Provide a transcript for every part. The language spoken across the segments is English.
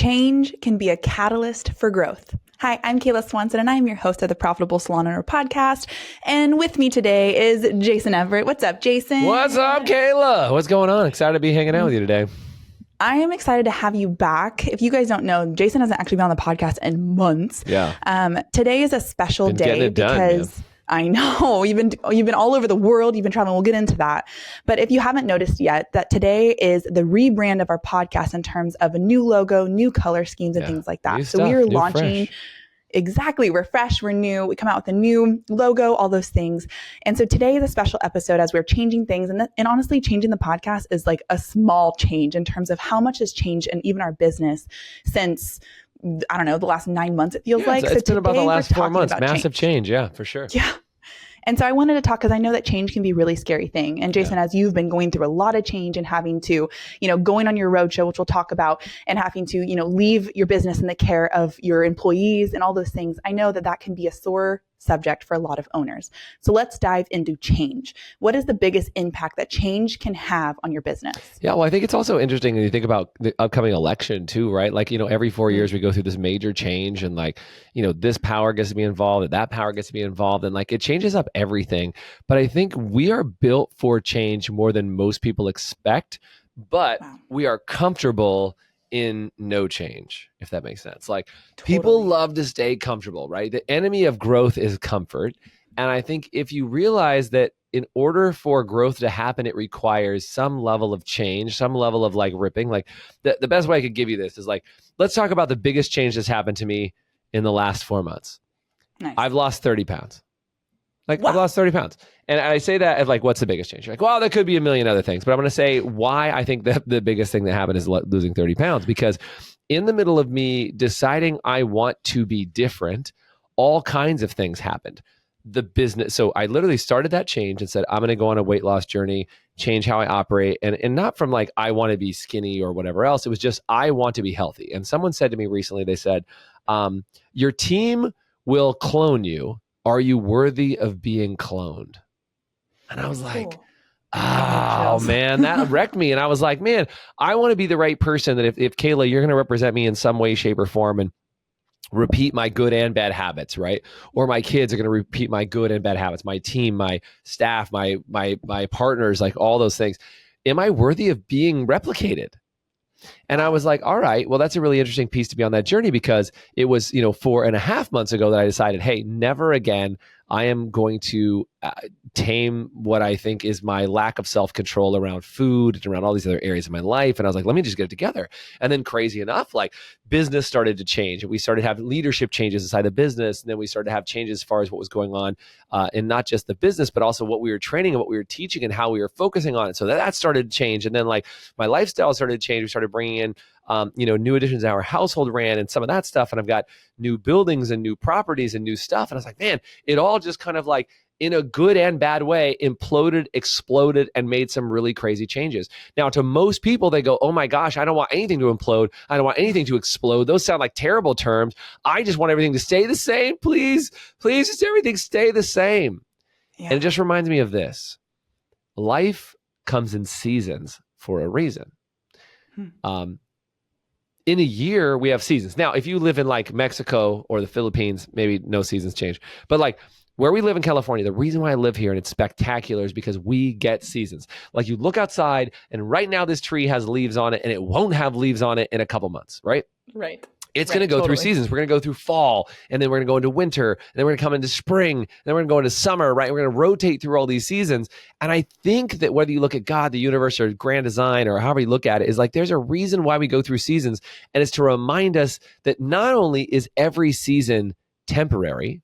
Change can be a catalyst for growth. Hi, I'm Kayla Swanson, and I'm your host of the Profitable Salon Owner Podcast. And with me today is Jason Everett. What's up, Jason? What's up, Kayla? What's going on? Excited to be hanging out with you today. I am excited to have you back. If you guys don't know, Jason hasn't actually been on the podcast in months. Yeah. Today is a special day because I know you've been all over the world. You've been traveling. We'll get into that. But if you haven't noticed yet, that today is the rebrand of our podcast in terms of a new logo, new color schemes, and things like that. New so stuff, we are new, launching. Fresh. Exactly. We're fresh. We're new. We come out with a new logo, all those things. And so today is a special episode as we're changing things. And honestly, changing the podcast is like a small change in terms of how much has changed in even our business since, I don't know, the last 9 months, it feels like. It's been about the last 4 months. Massive change. Yeah, for sure. Yeah. And so I wanted to talk because I know that change can be a really scary thing. And Jason, as you've been going through a lot of change and having to, going on your roadshow, which we'll talk about, and having to, leave your business in the care of your employees and all those things, I know that can be a sore subject for a lot of owners. So let's dive into change. What is the biggest impact that change can have on your business? Yeah, well, I think it's also interesting when you think about the upcoming election too, right? Like, every 4 years we go through this major change and this power gets to be involved and that power gets to be involved and it changes up everything. But I think we are built for change more than most people expect, but we are comfortable in no change, if that makes sense. People love to stay comfortable, right? The enemy of growth is comfort. And I think if you realize that in order for growth to happen, it requires some level of change, some level of ripping. The best way I could give you this is let's talk about the biggest change that's happened to me in the last 4 months. Nice. I've lost 30 pounds. I've lost 30 pounds. And I say that as what's the biggest change? You're well, there could be a million other things, but I'm going to say why I think that the biggest thing that happened is losing 30 pounds. Because in the middle of me deciding I want to be different, all kinds of things happened. The business. So I literally started that change and said, I'm going to go on a weight loss journey, change how I operate. And not from I want to be skinny or whatever else. It was just, I want to be healthy. And someone said to me recently, they said, your team will clone you. Are you worthy of being cloned? And I was oh man, that wrecked me. And I was like, man, I want to be the right person that if Kayla, you're going to represent me in some way, shape or form and repeat my good and bad habits, right? Or my kids are going to repeat my good and bad habits, my team, my staff, my partners, all those things. Am I worthy of being replicated? And I was all right, well, that's a really interesting piece to be on that journey because it was, 4.5 months ago that I decided, hey, never again. I am going to tame what I think is my lack of self-control around food and around all these other areas of my life. And I was let me just get it together. And then crazy enough, business started to change. And we started to have leadership changes inside the business. And then we started to have changes as far as what was going on in not just the business, but also what we were training and what we were teaching and how we were focusing on it. So that started to change. And then my lifestyle started to change. We started bringing in new additions to our household ran and some of that stuff. And I've got new buildings and new properties and new stuff. And I was man, it all just kind of in a good and bad way, imploded, exploded, and made some really crazy changes. Now, to most people, they go, oh my gosh, I don't want anything to implode. I don't want anything to explode. Those sound like terrible terms. I just want everything to stay the same. Please, just everything stay the same. Yeah. And it just reminds me of this. Life comes in seasons for a reason. In a year, we have seasons. Now, if you live in Mexico or the Philippines, maybe no seasons change. But where we live in California, the reason why I live here and it's spectacular is because we get seasons. You look outside and right now this tree has leaves on it and it won't have leaves on it in a couple months, right? Right. It's going to go through seasons. We're going to go through fall and then we're going to go into winter and then we're going to come into spring and then we're going to go into summer, right? We're going to rotate through all these seasons. And I think that whether you look at God, the universe, or grand design, or however you look at it, is there's a reason why we go through seasons. And it's to remind us that not only is every season temporary,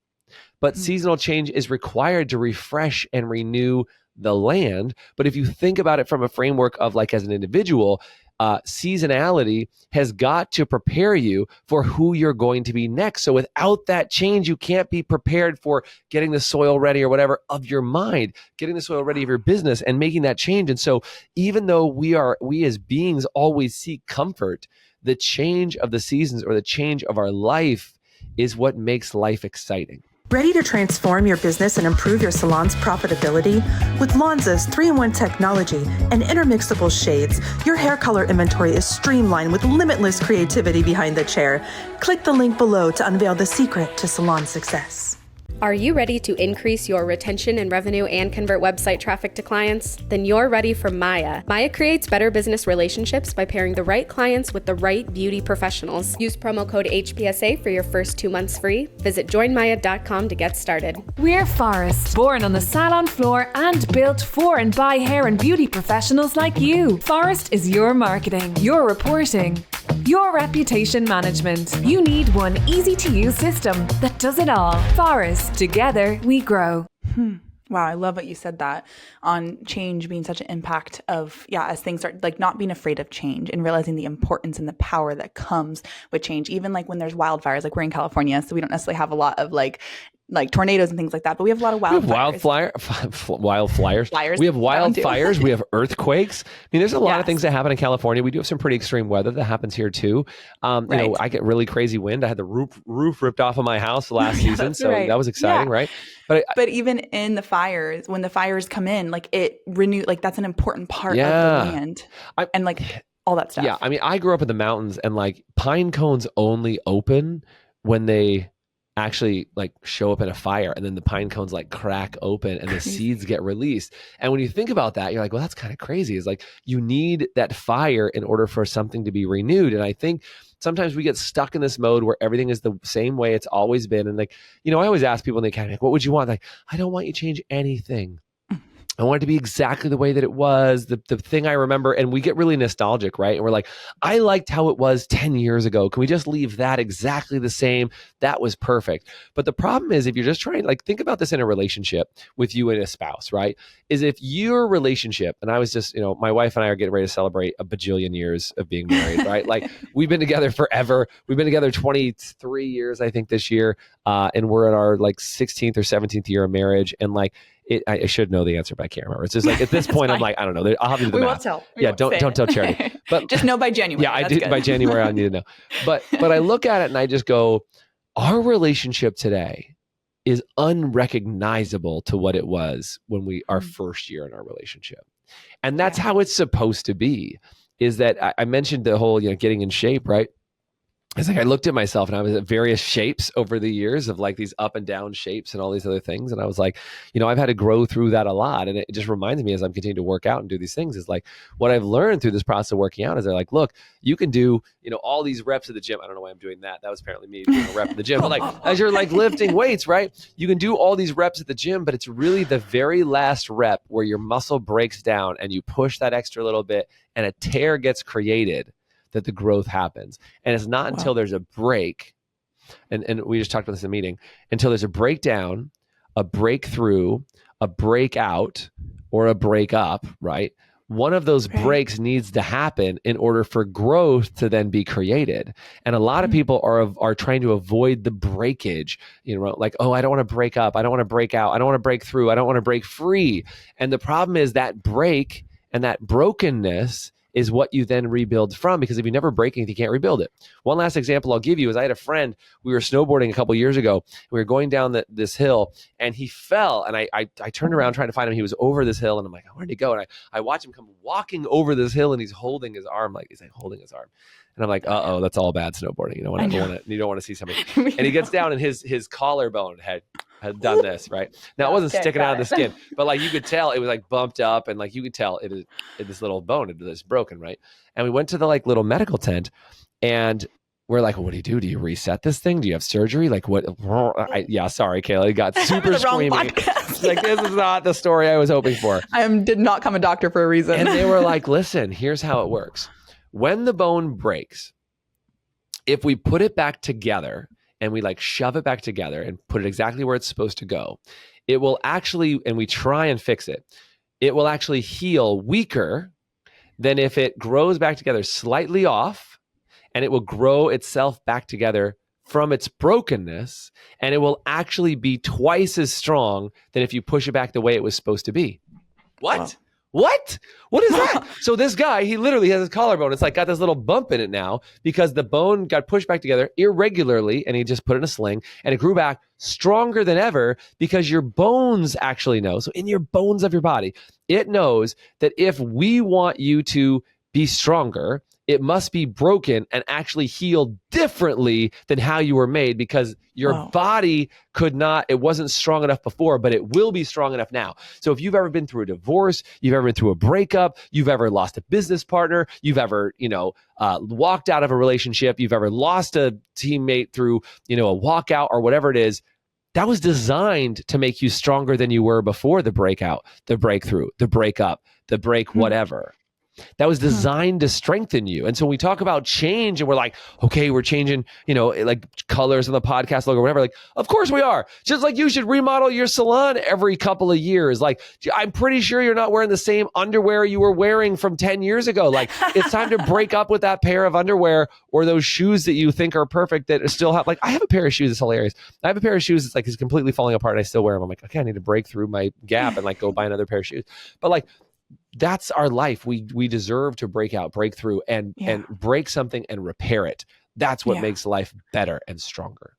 but seasonal change is required to refresh and renew the land. But if you think about it from a framework of as an individual, seasonality has got to prepare you for who you're going to be next. So without that change, you can't be prepared for getting the soil ready or whatever of your mind, getting the soil ready of your business and making that change. And so even though we as beings always seek comfort, the change of the seasons or the change of our life is what makes life exciting. Ready to transform your business and improve your salon's profitability? With Lonza's 3-in-1 technology and intermixable shades, your hair color inventory is streamlined with limitless creativity behind the chair. Click the link below to unveil the secret to salon success. Are you ready to increase your retention and revenue and convert website traffic to clients? Then you're ready for Maya. Maya creates better business relationships by pairing the right clients with the right beauty professionals. Use promo code HPSA for your first 2 months free. Visit joinmaya.com to get started. We're Forest, born on the salon floor and built for and by hair and beauty professionals like you. Forest is your marketing, your reporting, your reputation management. You need one easy-to-use system that does it all. Forest. Together, we grow. Wow, I love what you said that on change being such an impact of, as things start, like not being afraid of change and realizing the importance and the power that comes with change. Even like when there's wildfires, like we're in California, so we don't necessarily have a lot of like tornadoes and things like that, but we have a lot of wildfires. Wildfires. We have wildfires. We have earthquakes. I mean, there's a lot of things that happen in California. We do have some pretty extreme weather that happens here too. You know, I get really crazy wind. I had the roof ripped off of my house last season, so that was exciting, right? But even in the fires, when the fires come in, like it renew, like that's an important part of the land, and like all that stuff. Yeah, I mean, I grew up in the mountains, and like pine cones only open when they actually like show up in a fire, and then the pine cones like crack open and the seeds get released. And when you think about that, you're like, well, that's kind of crazy. It's like you need that fire in order for something to be renewed. And I think sometimes we get stuck in this mode where everything is the same way it's always been. And like, you know, I always ask people in the academy, like, what would you want? Like, I don't want you to change anything. I want it to be exactly the way that it was, the thing I remember. And we get really nostalgic, right? And we're like, I liked how it was 10 years ago. Can we just leave that exactly the same? That was perfect. But the problem is if you're just trying, like, think about this in a relationship with you and a spouse, right? Is if your relationship, and I was just, you know, my wife and I are getting ready to celebrate a bajillion years of being married, right? Like we've been together forever. We've been together 23 years, I think, this year. And we're in our like 16th or 17th year of marriage. And like, I should know the answer, but I can't remember. It's just like at this point, I'm like, I don't know. I'll have to do the math. Won't tell. Don't tell Charity. But just know by January. Yeah, I do. By January, I need to know. But I look at it and I just go, our relationship today is unrecognizable to what it was when our first year in our relationship, and that's how it's supposed to be. Is that I mentioned the whole getting in shape, right? It's like I looked at myself and I was at various shapes over the years of like these up and down shapes and all these other things. And I was like, I've had to grow through that a lot. And it just reminds me as I'm continuing to work out and do these things is like what I've learned through this process of working out is they're like, look, you can do, all these reps at the gym. I don't know why I'm doing that. That was apparently me doing a rep at the gym. But like as you're like lifting weights, right? You can do all these reps at the gym, but it's really the very last rep where your muscle breaks down and you push that extra little bit and a tear gets created that the growth happens. And it's not until there's a break, and we just talked about this in the meeting, until there's a breakdown, a breakthrough, a breakout, or a breakup, right? One of those breaks needs to happen in order for growth to then be created. And a lot of people are trying to avoid the breakage, like, oh, I don't want to break up. I don't want to break out. I don't want to break through. I don't want to break free. And the problem is that break and that brokenness is what you then rebuild from, because if you never break anything, you can't rebuild it. One last example I'll give you is I had a friend, we were snowboarding a couple years ago. We were going down this hill and he fell, and I turned around trying to find him. He was over this hill and I'm like, where'd he go? And I watch him come walking over this hill and he's holding his arm, and I'm like, uh-oh, that's all bad snowboarding. You don't want to see somebody. And he gets down and his collarbone had done this, right? Now it wasn't sticking out of the skin, but like you could tell it was like bumped up, and like you could tell this little bone is broken, right? And we went to the like little medical tent, and we're like, well, what do you do? Do you reset this thing? Do you have surgery? Like what? Sorry, Kayla, it got super screaming. Like this is not the story I was hoping for. I did not come a doctor for a reason. And they were like, listen, here's how it works. When the bone breaks, if we put it back together and we like shove it back together and put it exactly where it's supposed to go, it will actually, and we try and fix it, it will actually heal weaker than if it grows back together slightly off, and it will grow itself back together from its brokenness, and it will actually be twice as strong than if you push it back the way it was supposed to be. What? What is that? So this guy, he literally has his collarbone. It's like got this little bump in it now because the bone got pushed back together irregularly and he just put it in a sling and it grew back stronger than ever because your bones actually know. So in your bones of your body, it knows that if we want you to be stronger, it must be broken and actually healed differently than how you were made because your body could not, it wasn't strong enough before, but it will be strong enough now. So if you've ever been through a divorce, you've ever been through a breakup, you've ever lost a business partner, you've ever, walked out of a relationship, you've ever lost a teammate through, a walkout or whatever it is, that was designed to make you stronger than you were before the breakout, the breakthrough, the breakup, the break, whatever. That was designed to strengthen you. And so when we talk about change and we're like, okay, we're changing, like colors on the podcast logo or whatever. Like, of course we are. Just like you should remodel your salon every couple of years. Like, I'm pretty sure you're not wearing the same underwear you were wearing from 10 years ago. Like, it's time to break up with that pair of underwear or those shoes that you think are perfect that still have, like, I have a pair of shoes that's hilarious. I have a pair of shoes that's like, it's completely falling apart and I still wear them. I'm like, okay, I need to break through my gap and like go buy another pair of shoes. But like, that's our life. We deserve to break out, break through and break something and repair it. That's what makes life better and stronger.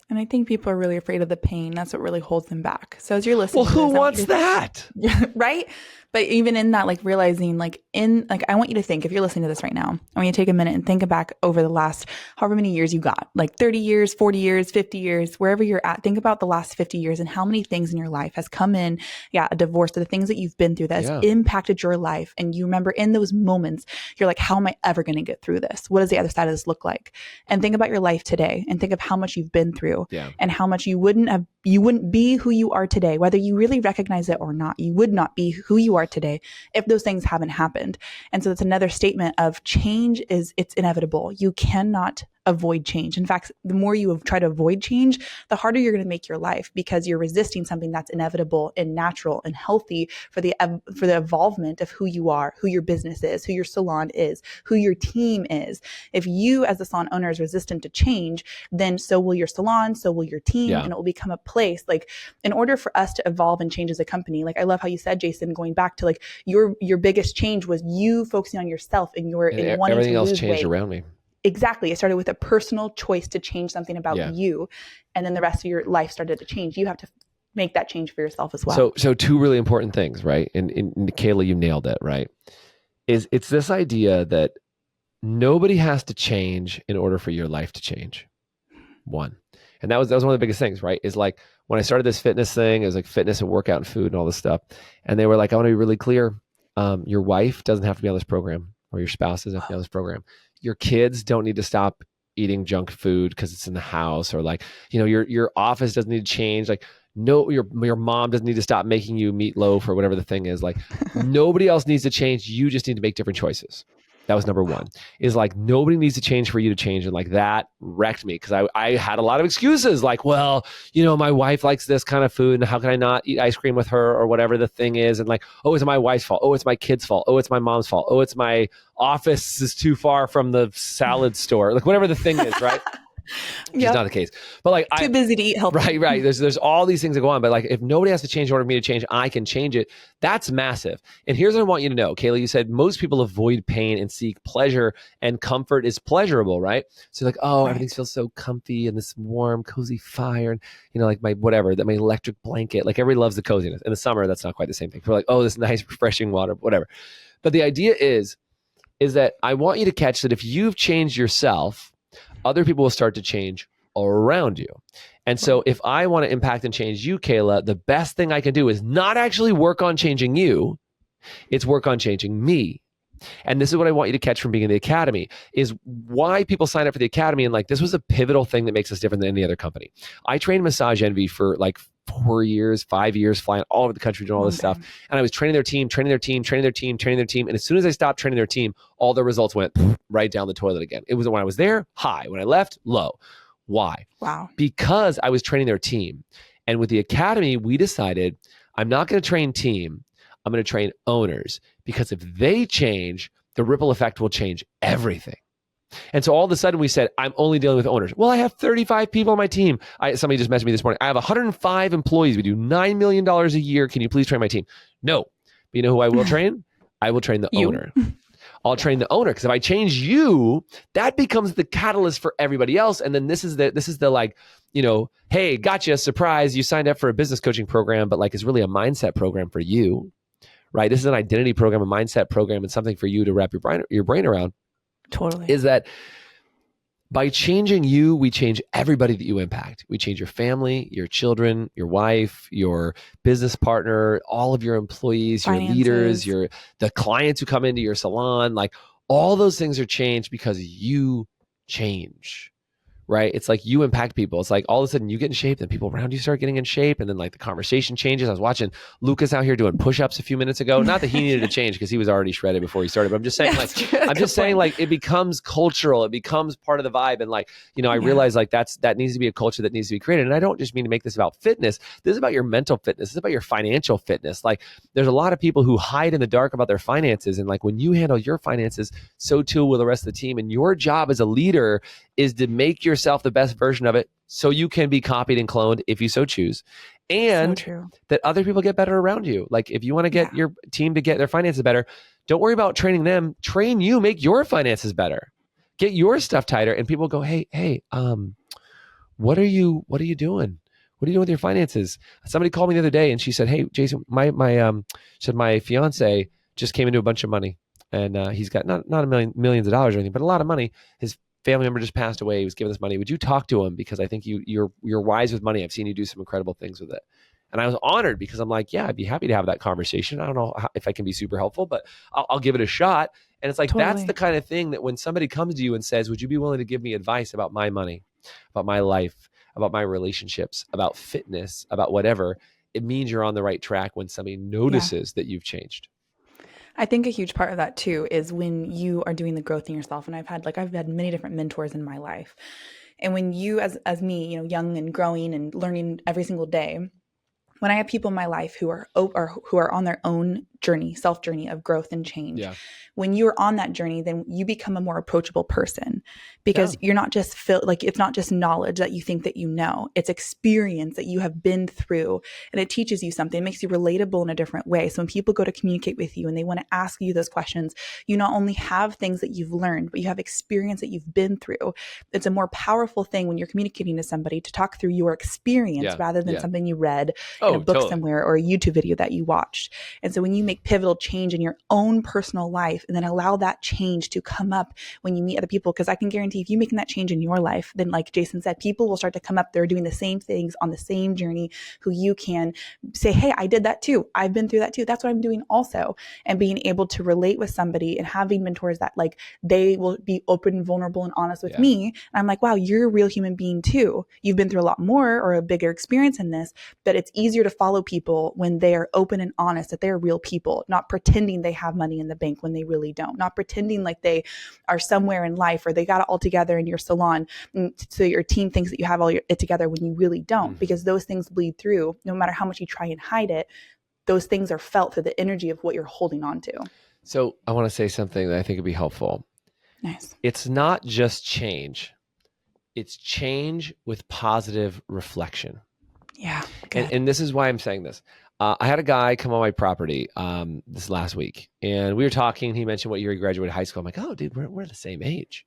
And I think people are really afraid of the pain. That's what really holds them back. So as you're listening, well, who wants that? Right? But even in that, like realizing I want you to think, if you're listening to this right now, I want you to take a minute and think back over the last however many years you got, like 30 years, 40 years, 50 years, wherever you're at. Think about the last 50 years and how many things in your life has come in. Yeah, a divorce, the things that you've been through that has impacted your life. And you remember in those moments, you're like, how am I ever going to get through this? What does the other side of this look like? And think about your life today and think of how much you've been through and how much you wouldn't be who you are today, whether you really recognize it or not. You would not be who you are today if those things haven't happened. And so it's another statement of change it's inevitable. You cannot avoid change. In fact, the more you try to avoid change, the harder you're going to make your life because you're resisting something that's inevitable and natural and healthy for the evolvement of who you are, who your business is, who your salon is, who your team is. If you as a salon owner is resistant to change, then so will your salon, so will your team, and it will become a place. Like, in order for us to evolve and change as a company, like I love how you said, Jason, going back to like your biggest change was you focusing on yourself and wanting everything to else lose changed weight. Around me. Exactly. It started with a personal choice to change something about you. And then the rest of your life started to change. You have to make that change for yourself as well. So two really important things, right? And Kayla, you nailed it, right? It's this idea that nobody has to change in order for your life to change. One. And that was one of the biggest things, right? Is like when I started this fitness thing, it was like fitness and workout and food and all this stuff. And they were like, I want to be really clear. Your wife doesn't have to be on this program, or your spouse doesn't have to be on this program. Your kids don't need to stop eating junk food because it's in the house, or like, your office doesn't need to change. Like, no, your mom doesn't need to stop making you meatloaf or whatever the thing is. Like, nobody else needs to change. You just need to make different choices. That was number one, is like, nobody needs to change for you to change. And like, that wrecked me because I had a lot of excuses like, well, my wife likes this kind of food and how can I not eat ice cream with her or whatever the thing is. And like, oh, it's my wife's fault. Oh, it's my kid's fault. Oh, it's my mom's fault. Oh, it's my office is too far from the salad store. Like, whatever the thing is, right? Which is not the case. But like, too busy to eat healthy. Right. There's all these things that go on. But like, if nobody has to change in order for me to change, I can change it. That's massive. And here's what I want you to know. Kayla, you said most people avoid pain and seek pleasure, and comfort is pleasurable, right? So you're like, oh, everything feels so comfy and this warm, cozy fire. And, like my electric blanket. Like, everybody loves the coziness. In the summer, that's not quite the same thing. We're like, oh, this nice, refreshing water, whatever. But the idea is that I want you to catch that if you've changed yourself, other people will start to change around you. And so if I want to impact and change you, Kayla, the best thing I can do is not actually work on changing you. It's work on changing me. And this is what I want you to catch from being in the academy, is why people sign up for the academy. And like, this was a pivotal thing that makes us different than any other company. I trained Massage Envy for like 4 years, 5 years, flying all over the country, doing all this stuff. And I was training their team. And as soon as I stopped training their team, all the results went right down the toilet again. It was when I was there, high. When I left, low. Why? Wow. Because I was training their team. And with the academy, we decided, I'm not going to train team. I'm going to train owners, because if they change, the ripple effect will change everything. And so all of a sudden we said, I'm only dealing with owners. Well, I have 35 people on my team. Somebody just messaged me this morning. I have 105 employees. We do $9 million a year. Can you please train my team? No, But you know who I will train? I will train the owner. I'll train the owner, because if I change you, that becomes the catalyst for everybody else. And then this is the like, hey, gotcha, surprise, you signed up for a business coaching program, but like it's really a mindset program for you, right? This is an identity program, a mindset program, and something for you to wrap your brain around. Totally. Is that by changing you, we change everybody that you impact. We change your family, your children, your wife, your business partner, all of your employees, Finances. your leaders, the clients who come into your salon. Like all those things are changed because you change, right? It's like you impact people. It's like all of a sudden you get in shape, then people around you start getting in shape, and then like the conversation changes. I was watching Lucas out here doing push-ups a few minutes ago. Not that he needed to change because he was already shredded before he started, but I'm just saying like it becomes cultural. It becomes part of the vibe. And like, I realize like that needs to be a culture that needs to be created. And I don't just mean to make this about fitness. This is about your mental fitness. This is about your financial fitness. Like there's a lot of people who hide in the dark about their finances. And like when you handle your finances, so too will the rest of the team. And your job as a leader is to make yourself the best version of it so you can be copied and cloned if you so choose. And that other people get better around you. Like if you want to get your team to get their finances better, don't worry about training them. Train you, make your finances better. Get your stuff tighter. And people go, hey, what are you doing? What are you doing with your finances? Somebody called me the other day and she said, hey, Jason, my fiance just came into a bunch of money, and he's got not millions of dollars or anything, but a lot of money. His family member just passed away. He was giving us money. Would you talk to him? Because I think you're wise with money. I've seen you do some incredible things with it. And I was honored because I'm like, yeah, I'd be happy to have that conversation. I don't know if I can be super helpful, but I'll give it a shot. And it's like, that's the kind of thing that when somebody comes to you and says, would you be willing to give me advice about my money, about my life, about my relationships, about fitness, about whatever, it means you're on the right track when somebody notices that you've changed. I think a huge part of that too is when you are doing the growth in yourself. And I've had many different mentors in my life. And when you, as me, young and growing and learning every single day, when I have people in my life who are on their own journey, self journey of growth and change, when you're on that journey, then you become a more approachable person, because you're not just it's not just knowledge that you think that you know, it's experience that you have been through, and it teaches you something. It makes you relatable in a different way. So when people go to communicate with you and they want to ask you those questions, you not only have things that you've learned, but you have experience that you've been through. It's a more powerful thing when you're communicating to somebody to talk through your experience rather than something you read in a book somewhere or a YouTube video that you watched. And so when you make pivotal change in your own personal life and then allow that change to come up when you meet other people, because I can guarantee if you're making that change in your life, then like Jason said, people will start to come up. They're doing the same things on the same journey, who you can say, hey, I did that too. I've been through that too. That's what I'm doing also. And being able to relate with somebody and having mentors that like they will be open, vulnerable, and honest with me. And I'm like, wow, you're a real human being too. You've been through a lot more or a bigger experience in this, but it's easier to follow people when they are open and honest, that they're real people, not pretending they have money in the bank when they really don't, not pretending like they are somewhere in life or they got it all together in your salon so your team thinks that you have it together when you really don't, because those things bleed through. No matter how much you try and hide it, those things are felt through the energy of what you're holding on to. So I want to say something that I think would be helpful. Nice. It's not just change. It's change with positive reflection. Yeah. And this is why I'm saying this. I had a guy come on my property this last week, and we were talking. He mentioned what year he graduated high school. I'm like, oh, dude, we're the same age.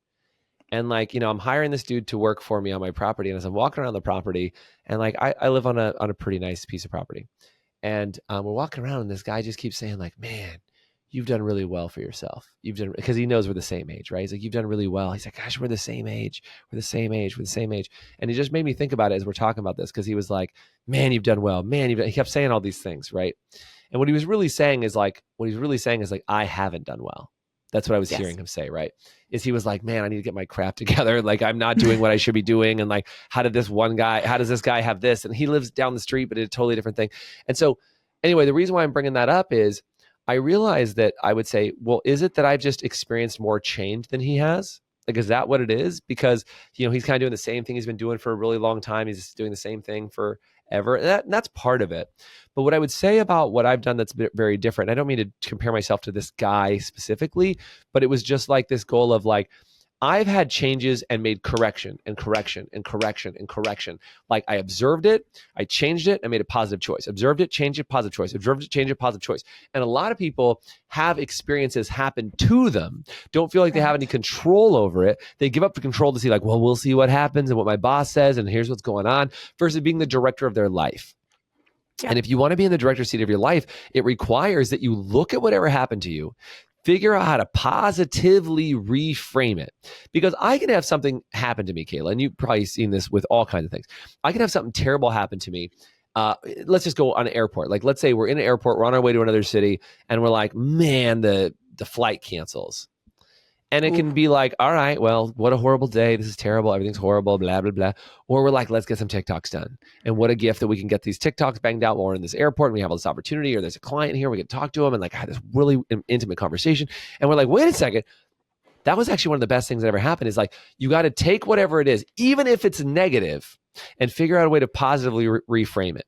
And like, I'm hiring this dude to work for me on my property. And as I'm walking around the property, and like, I live on a pretty nice piece of property. And we're walking around, and this guy just keeps saying like, man, you've done really well for yourself. Because he knows we're the same age, right? He's like, you've done really well. He's like, gosh, we're the same age. We're the same age. We're the same age. And he just made me think about it as we're talking about this, because he was like, man, you've done well. Man, he kept saying all these things, right? And what he was really saying is like, I haven't done well. That's what I was hearing him say, right? Is he was like, man, I need to get my crap together. Like, I'm not doing what I should be doing. And like, how does this guy have this? And he lives down the street, but it's a totally different thing. And so anyway, the reason why I'm bringing that up is I realized that I would say, well, is it that I've just experienced more change than he has? Like, is that what it is? Because, he's kind of doing the same thing he's been doing for a really long time. He's just doing the same thing forever. And that's part of it. But what I would say about what I've done that's very different, I don't mean to compare myself to this guy specifically, but it was just like this goal of like, I've had changes and made correction and correction and correction and correction. Like I observed it, I changed it, and made a positive choice. Observed it, changed it, positive choice. Observed it, changed it, positive choice. And a lot of people have experiences happen to them, don't feel like they have any control over it. They give up the control to see like, well, we'll see what happens and what my boss says and here's what's going on, versus being the director of their life. Yeah. And if you want to be in the director's seat of your life, it requires that you look at whatever happened to you, figure out how to positively reframe it. Because I can have something happen to me, Kayla, and you've probably seen this with all kinds of things. I can have something terrible happen to me. Let's just go on an airport. Like, let's say we're in an airport, we're on our way to another city, and we're like, man, the flight cancels. And it can be like, all right, well, what a horrible day. This is terrible. Everything's horrible, blah, blah, blah. Or we're like, let's get some TikToks done. And what a gift that we can get these TikToks banged out while we're in this airport and we have all this opportunity, or there's a client here, we can talk to them and like have this really intimate conversation. And we're like, wait a second. That was actually one of the best things that ever happened, is like, you got to take whatever it is, even if it's negative, and figure out a way to positively reframe it.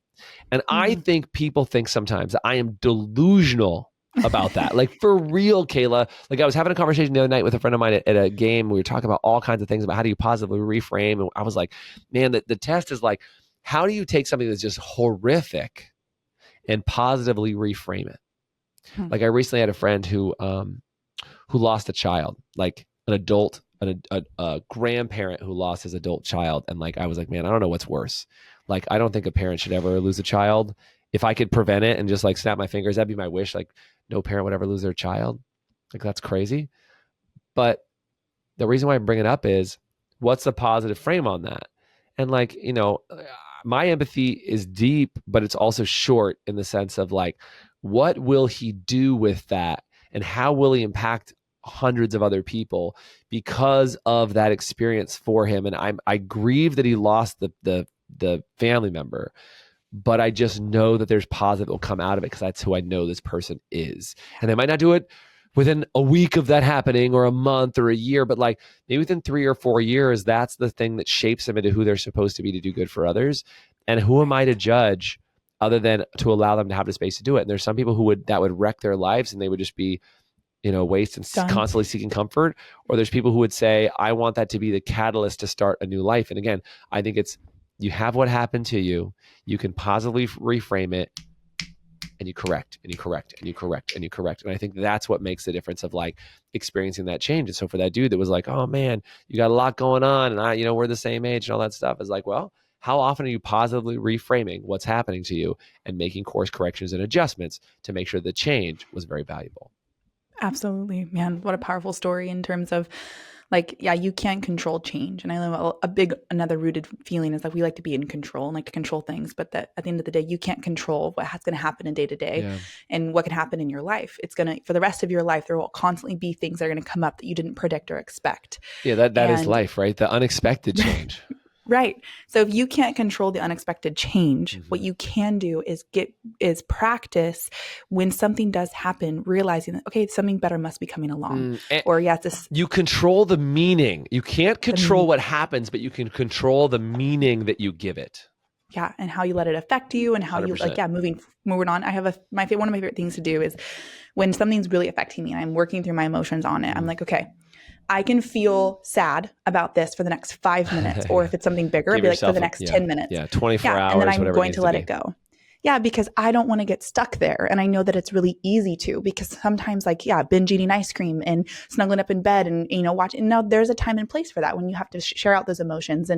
And I think people think sometimes that I am delusional about that. Like for real, Kayla. Like I was having a conversation the other night with a friend of mine at a game. We were talking about all kinds of things about how do you positively reframe. And I was like, man, the test is like, how do you take something that's just horrific and positively reframe it? Like I recently had a friend who lost a child, like an adult, a grandparent who lost his adult child. And like, I was like, man, I don't know what's worse. Like, I don't think a parent should ever lose a child. If I could prevent it and just like snap my fingers, that'd be my wish. Like no parent would ever lose their child. Like that's crazy. But the reason why I bring it up is, what's the positive frame on that? And like, you know, my empathy is deep, but it's also short in the sense of like, what will he do with that? And how will he impact hundreds of other people because of that experience for him? And I grieve that he lost the family member, but I just know that there's positive that will come out of it because that's who I know this person is. And they might not do it within a week of that happening or a month or a year, but like maybe within 3 or 4 years, that's the thing that shapes them into who they're supposed to be to do good for others. And who am I to judge other than to allow them to have the space to do it? And there's some people who would wreck their lives and they would just be, you know, waste and constantly seeking comfort. Or there's people who would say, I want that to be the catalyst to start a new life. And again, I think it's, you have what happened to you, you can positively reframe it, and you correct, and you correct, and you correct, and you correct. And I think that's what makes the difference of like experiencing that change. And so for that dude that was like, oh man, you got a lot going on, and we're the same age and all that stuff, is like, well, how often are you positively reframing what's happening to you and making course corrections and adjustments to make sure the change was very valuable? Absolutely, man. What a powerful story in terms of like, yeah, you can't control change. And I know another rooted feeling is like we like to be in control and like to control things, but that at the end of the day, you can't control what's going to happen in day to day and what can happen in your life. It's going to, for the rest of your life, there will constantly be things that are going to come up that you didn't predict or expect. Yeah, that is life, right? The unexpected change. Right. So if you can't control the unexpected change, what you can do is practice when something does happen, realizing that, okay, something better must be coming along. You control the meaning. You can't control what happens, but you can control the meaning that you give it. Yeah. And how you let it affect you and how 100%. You moving on. I have one of my favorite things to do is when something's really affecting me and I'm working through my emotions on it, I'm like, okay, I can feel sad about this for the next 5 minutes, or if it's something bigger, it'd be like for the next 10 minutes. 24 hours. And then I'm going to let it go. Yeah, because I don't want to get stuck there. And I know that it's really easy to, because sometimes binge eating ice cream and snuggling up in bed and, watching. Now there's a time and place for that when you have to share out those emotions.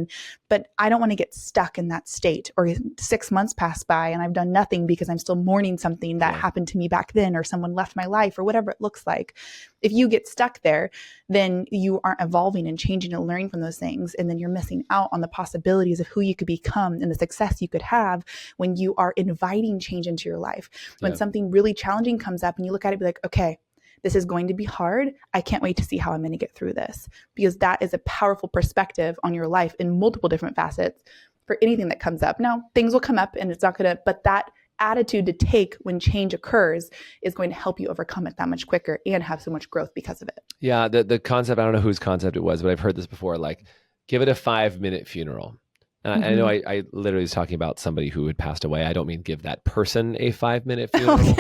But I don't want to get stuck in that state, or 6 months pass by and I've done nothing because I'm still mourning something that happened to me back then, or someone left my life, or whatever it looks like. If you get stuck there, then you aren't evolving and changing and learning from those things. And then you're missing out on the possibilities of who you could become and the success you could have when you are inviting change into your life. When something really challenging comes up and you look at it and be like, okay, this is going to be hard. I can't wait to see how I'm going to get through this. Because that is a powerful perspective on your life in multiple different facets for anything that comes up. Now, things will come up and it's not going to, but that attitude to take when change occurs is going to help you overcome it that much quicker and have so much growth because of it. Yeah. The concept, I don't know whose concept it was, but I've heard this before, like give it a 5-minute funeral. I know I literally was talking about somebody who had passed away. I don't mean give that person a 5-minute funeral.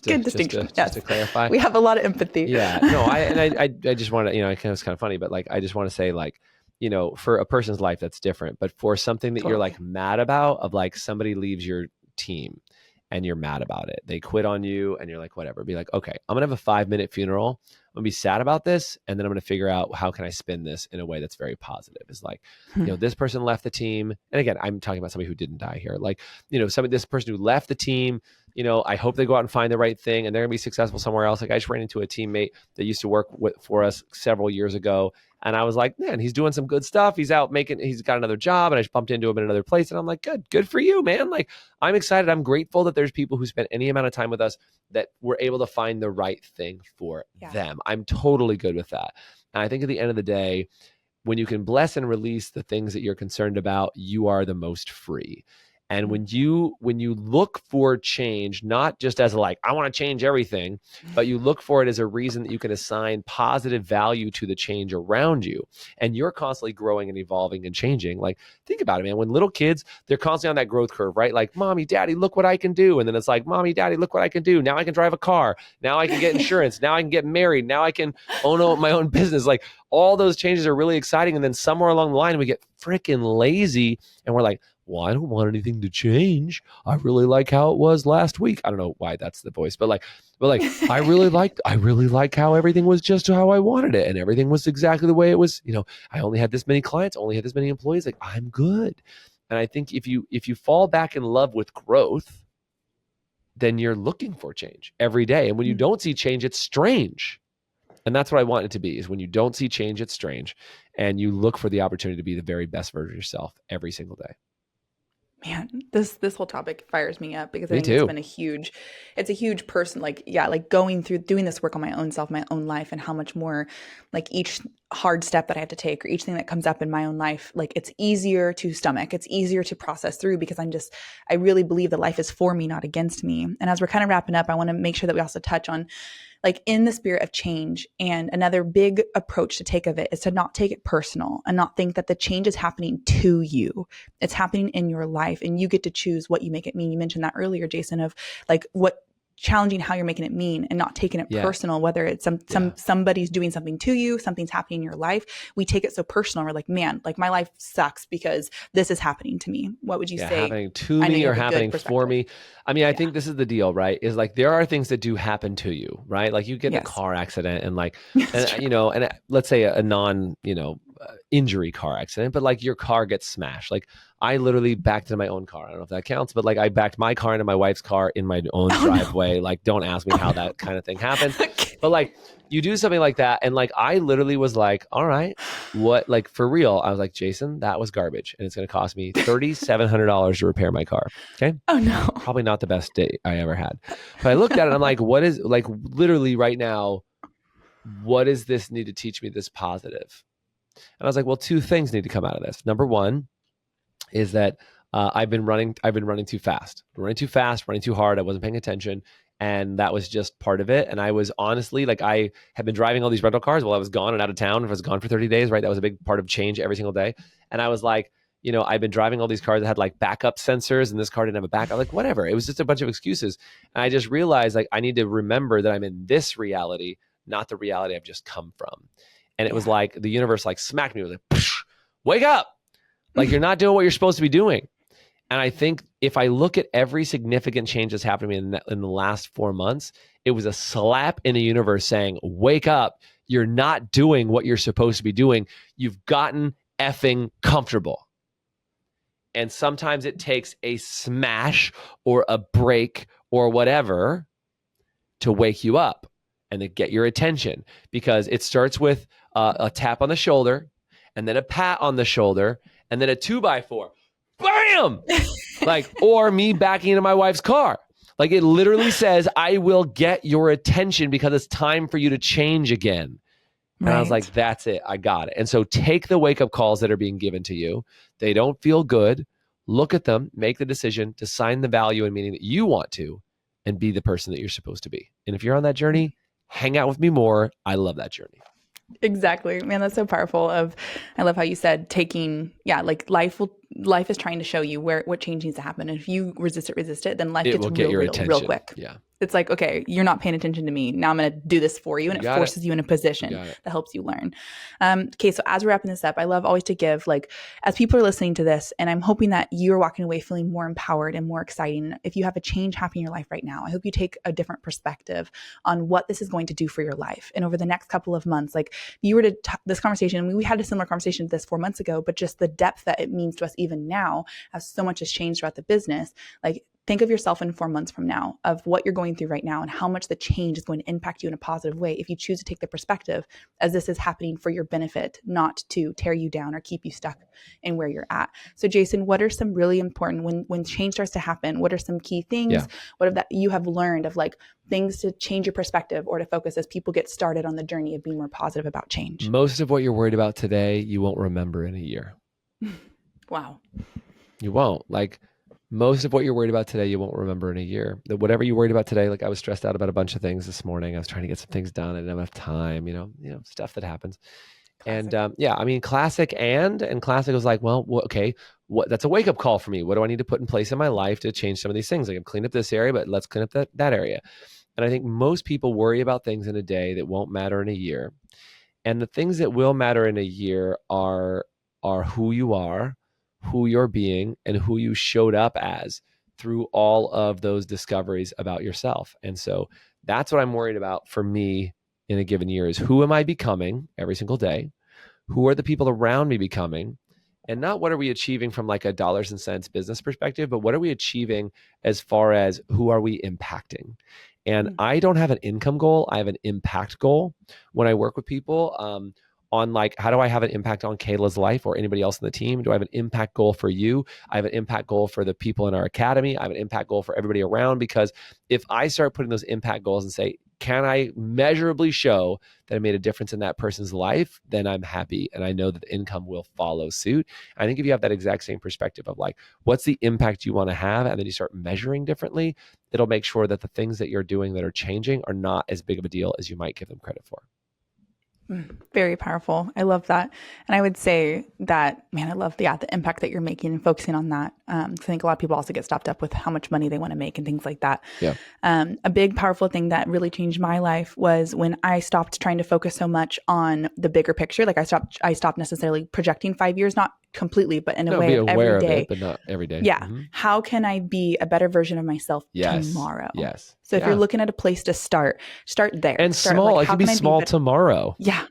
Good distinction. Just to clarify. We have a lot of empathy. Yeah. No, I just want to, it's kind of funny, but like, I just want to say like, for a person's life, that's different. But for something that you're like mad about, of like somebody leaves your team and you're mad about it, they quit on you and you're like, whatever, be like, okay, I'm going to have a 5-minute funeral. I'm gonna be sad about this. And then I'm going to figure out how can I spin this in a way that's very positive. It's like, this person left the team. And again, I'm talking about somebody who didn't die here. Like, this person who left the team, I hope they go out and find the right thing and they're gonna be successful somewhere else. Like I just ran into a teammate that used to work for us several years ago. And I was like, man, he's doing some good stuff. He's got another job, and I just bumped into him in another place. And I'm like, good for you, man. Like, I'm excited. I'm grateful that there's people who spent any amount of time with us that were able to find the right thing for them. I'm totally good with that. And I think at the end of the day, when you can bless and release the things that you're concerned about, you are the most free. And when you look for change, not just as like, I want to change everything, but you look for it as a reason that you can assign positive value to the change around you. And you're constantly growing and evolving and changing. Like, think about it, man. When little kids, they're constantly on that growth curve, right? Like, mommy, daddy, look what I can do. And then it's like, mommy, daddy, look what I can do. Now I can drive a car. Now I can get insurance. Now I can get married. Now I can own my own business. Like, all those changes are really exciting. And then somewhere along the line, we get freaking lazy and we're like, well, I don't want anything to change. I really like how it was last week. I don't know why that's the voice, but I really like how everything was just how I wanted it. And everything was exactly the way it was. I only had this many clients, only had this many employees. Like, I'm good. And I think if you fall back in love with growth, then you're looking for change every day. And when you don't see change, it's strange. And that's what I want it to be, is when you don't see change, it's strange. And you look for the opportunity to be the very best version of yourself every single day. Man, this whole topic fires me up because I Me think too. it's a huge person, like going through doing this work on my own self, my own life, and how much more like each hard step that I have to take or each thing that comes up in my own life, like it's easier to stomach, it's easier to process through because I really believe that life is for me, not against me. And as we're kind of wrapping up, I want to make sure that we also touch on, like, in the spirit of change. And another big approach to take of it is to not take it personal and not think that the change is happening to you. It's happening in your life and you get to choose what you make it mean. You mentioned that earlier, Jason, of like challenging how you're making it mean and not taking it personal, whether it's somebody's doing something to you, something's happening in your life. We take it so personal. We're like, man, like my life sucks because this is happening to me. What would you say? Happening to me or happening for me? I mean, I think this is the deal, right? Is like, there are things that do happen to you, right? Like you get in a car accident and like, and let's say a non, injury car accident, but like your car gets smashed. Like I literally backed into my own car. I don't know if that counts, but like I backed my car into my wife's car in my own driveway. No. Like, don't ask me how that kind of thing happened. Okay. But like you do something like that. And like, I literally was like, all right, what, like for real? I was like, Jason, that was garbage. And it's going to cost me $3,700 to repair my car. Okay. Oh no. Probably not the best day I ever had. But I looked at it and I'm like, what is, like, literally right now, what does this need to teach me this positive? And I was like, well, two things need to come out of this. Number one is that I've been running too fast, running too hard. I wasn't paying attention. And that was just part of it. And I was honestly, like, I had been driving all these rental cars while I was gone and out of town. If I was gone for 30 days, right? That was a big part of change every single day. And I was like, I've been driving all these cars that had like backup sensors and this car didn't have a backup, like whatever. It was just a bunch of excuses. And I just realized, like, I need to remember that I'm in this reality, not the reality I've just come from. And it was like the universe like smacked me with like, wake up. Like, you're not doing what you're supposed to be doing. And I think if I look at every significant change that's happened to me in the last 4 months, it was a slap in the universe saying, wake up. You're not doing what you're supposed to be doing. You've gotten effing comfortable. And sometimes it takes a smash or a break or whatever to wake you up and to get your attention, because it starts with a tap on the shoulder and then a pat on the shoulder and then a 2x4. Bam! Like, or me backing into my wife's car. Like, it literally says, I will get your attention because it's time for you to change again. And I was like, that's it. I got it. And so take the wake up calls that are being given to you. They don't feel good. Look at them, make the decision to sign the value and meaning that you want to, and be the person that you're supposed to be. And if you're on that journey, hang out with me more. I love that journey. Exactly. Man, that's so powerful. I love how you said taking, like life will life is trying to show you what change needs to happen. And if you resist it, then life gets will get your real attention. quick. Yeah. It's like, okay, you're not paying attention to me. Now I'm going to do this for you. And it forces you in a position that helps you learn. Okay. So as we're wrapping this up, I love always to give, like, as people are listening to this, and I'm hoping that you're walking away feeling more empowered and more exciting. If you have a change happening in your life right now, I hope you take a different perspective on what this is going to do for your life. And over the next couple of months, like, you were to this conversation, we had a similar conversation to this 4 months ago, but just the depth that it means to us even now, as so much has changed throughout the business. Like, think of yourself in 4 months from now, of what you're going through right now and how much the change is going to impact you in a positive way if you choose to take the perspective as this is happening for your benefit, not to tear you down or keep you stuck in where you're at. So Jason, what are some really important, when change starts to happen, what are some key things, what that you have learned of, like, things to change your perspective or to focus as people get started on the journey of being more positive about change? Most of what you're worried about today, you won't remember in a year. Wow. You won't. Like, most of what you're worried about today, you won't remember in a year. Whatever you're worried about today, like, I was stressed out about a bunch of things this morning. I was trying to get some things done. I didn't have enough time, you know, stuff that happens. Classic. And classic classic was like, well, okay, that's a wake up call for me. What do I need to put in place in my life to change some of these things? Like, I've cleaned up this area, but let's clean up that area. And I think most people worry about things in a day that won't matter in a year. And the things that will matter in a year are who you are, who you're being, and who you showed up as through all of those discoveries about yourself. And so that's what I'm worried about for me in a given year, is who am I becoming every single day? Who are the people around me becoming? And not what are we achieving from, like, a dollars and cents business perspective, but what are we achieving as far as who are we impacting? And I don't have an income goal. I have an impact goal when I work with people. On, like, how do I have an impact on Kayla's life or anybody else in the team? Do I have an impact goal for you? I have an impact goal for the people in our academy. I have an impact goal for everybody around, because if I start putting those impact goals and say, can I measurably show that I made a difference in that person's life, then I'm happy. And I know that the income will follow suit. I think if you have that exact same perspective of, like, what's the impact you want to have, and then you start measuring differently, it'll make sure that the things that you're doing that are changing are not as big of a deal as you might give them credit for. Very powerful. I love that. And I would say that, man, I love the impact that you're making and focusing on that. I think a lot of people also get stopped up with how much money they want to make and things like that. Yeah. A big, powerful thing that really changed my life was when I stopped trying to focus so much on the bigger picture. Like, I stopped necessarily projecting 5 years, not completely, but in a way of every day. But not every day. Yeah. Mm-hmm. How can I be a better version of myself tomorrow? Yes. So if you're looking at a place to start there. And small. Like, it could be small tomorrow. Yeah.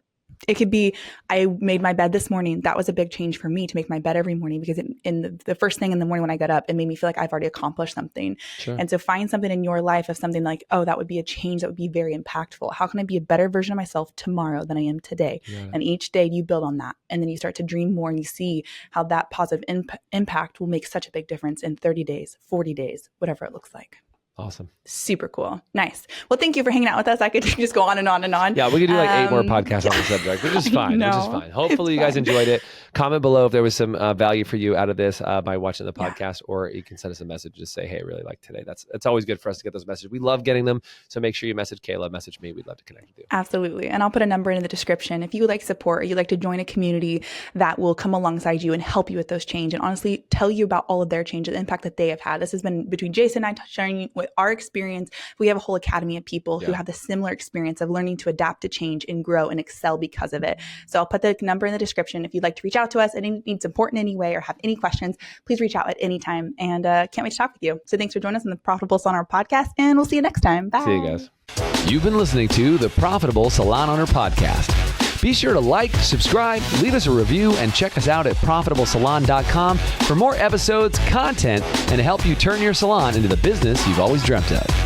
It could be, I made my bed this morning. That was a big change for me, to make my bed every morning, because in the first thing in the morning when I got up, it made me feel like I've already accomplished something. Sure. And so find something in your life of something like, oh, that would be a change that would be very impactful. How can I be a better version of myself tomorrow than I am today? Yeah. And each day you build on that. And then you start to dream more, and you see how that positive impact will make such a big difference in 30 days, 40 days, whatever it looks like. Awesome. Super cool. Nice. Well, thank you for hanging out with us. I could just go on and on and on. Yeah, we could do like 8 more podcasts on the subject, which is fine. Hopefully you guys enjoyed it. Comment below if there was some value for you out of this by watching the podcast, or you can send us a message. Just say, hey, I really like today. It's always good for us to get those messages. We love getting them. So make sure you message Kayla, message me. We'd love to connect with you. Absolutely. And I'll put a number in the description. If you would like support, or you'd like to join a community that will come alongside you and help you with those change, and honestly tell you about all of their change, the impact that they have had. This has been between Jason and I, sharing with our experience. We have a whole academy of people who have the similar experience of learning to adapt to change and grow and excel because of it. So I'll put the number in the description. If you'd like to reach out to us and need support in any way or have any questions, please reach out at any time. And can't wait to talk with you. So thanks for joining us on the Profitable Salon Owner Podcast, and we'll see you next time. Bye. See you guys. You've been listening to the Profitable Salon Owner Podcast. Be sure to like, subscribe, leave us a review, and check us out at profitablesalon.com for more episodes, content, and to help you turn your salon into the business you've always dreamt of.